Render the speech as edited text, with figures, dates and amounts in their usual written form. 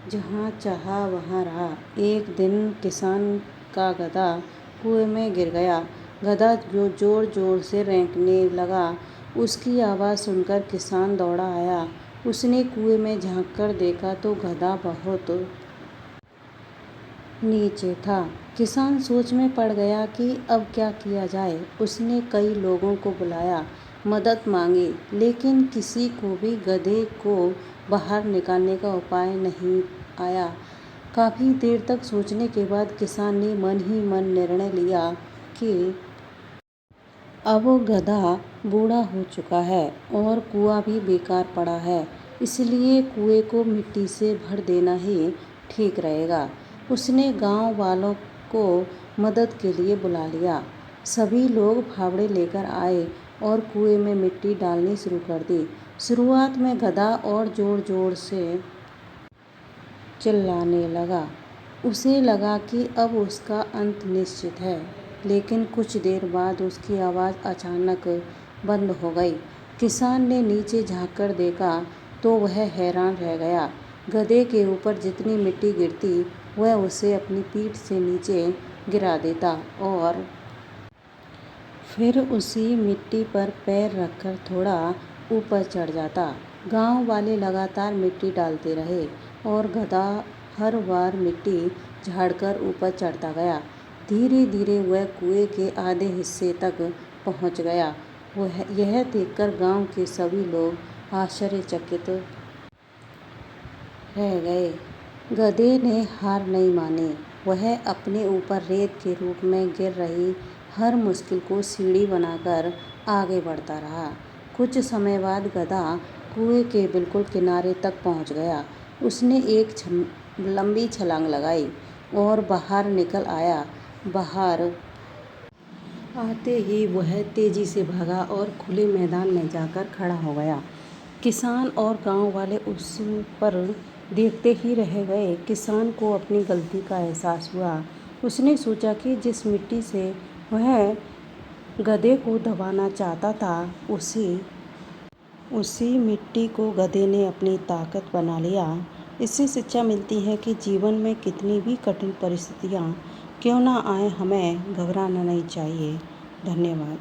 जहाँ चाहा वहाँ रहा। एक दिन किसान का गधा कुएं में गिर गया। गधा जो जोर जोर से रेंकने लगा। उसकी आवाज़ सुनकर किसान दौड़ा आया। उसने कुएं में झांक कर देखा तो गधा बहुत नीचे था। किसान सोच में पड़ गया कि अब क्या किया जाए। उसने कई लोगों को बुलाया, मदद मांगी, लेकिन किसी को भी गधे को बाहर निकालने का उपाय नहीं आया। काफ़ी देर तक सोचने के बाद किसान ने मन ही मन निर्णय लिया कि अब गधा बूढ़ा हो चुका है और कुआं भी बेकार पड़ा है, इसलिए कुएं को मिट्टी से भर देना ही ठीक रहेगा। उसने गांव वालों को मदद के लिए बुला लिया। सभी लोग फावड़े लेकर आए और कुएं में मिट्टी डालनी शुरू कर दी। शुरुआत में गधा और जोर जोर से चिल्लाने लगा। उसे लगा कि अब उसका अंत निश्चित है, लेकिन कुछ देर बाद उसकी आवाज़ अचानक बंद हो गई। किसान ने नीचे झांककर देखा तो वह हैरान रह गया। गधे के ऊपर जितनी मिट्टी गिरती वह उसे अपनी पीठ से नीचे गिरा देता और फिर उसी मिट्टी पर पैर रखकर थोड़ा ऊपर चढ़ जाता। गांव वाले लगातार मिट्टी डालते रहे और गधा हर बार मिट्टी झाड़कर ऊपर चढ़ता गया। धीरे धीरे वह कुएं के आधे हिस्से तक पहुंच गया। यह देखकर गांव के सभी लोग आश्चर्यचकित रह गए। गधे ने हार नहीं मानी। वह अपने ऊपर रेत के रूप में गिर रही हर मुश्किल को सीढ़ी बनाकर आगे बढ़ता रहा। कुछ समय बाद गधा कुएं के बिल्कुल किनारे तक पहुंच गया। उसने एक लंबी छलांग लगाई और बाहर निकल आया। बाहर आते ही वह तेजी से भागा और खुले मैदान में जाकर खड़ा हो गया। किसान और गांव वाले उस पर देखते ही रह गए। किसान को अपनी गलती का एहसास हुआ। उसने सोचा कि जिस मिट्टी से वह गधे को दबाना चाहता था, उसी मिट्टी को गधे ने अपनी ताकत बना लिया। इससे शिक्षा मिलती है कि जीवन में कितनी भी कठिन परिस्थितियाँ क्यों ना आए, हमें घबराना नहीं चाहिए। धन्यवाद।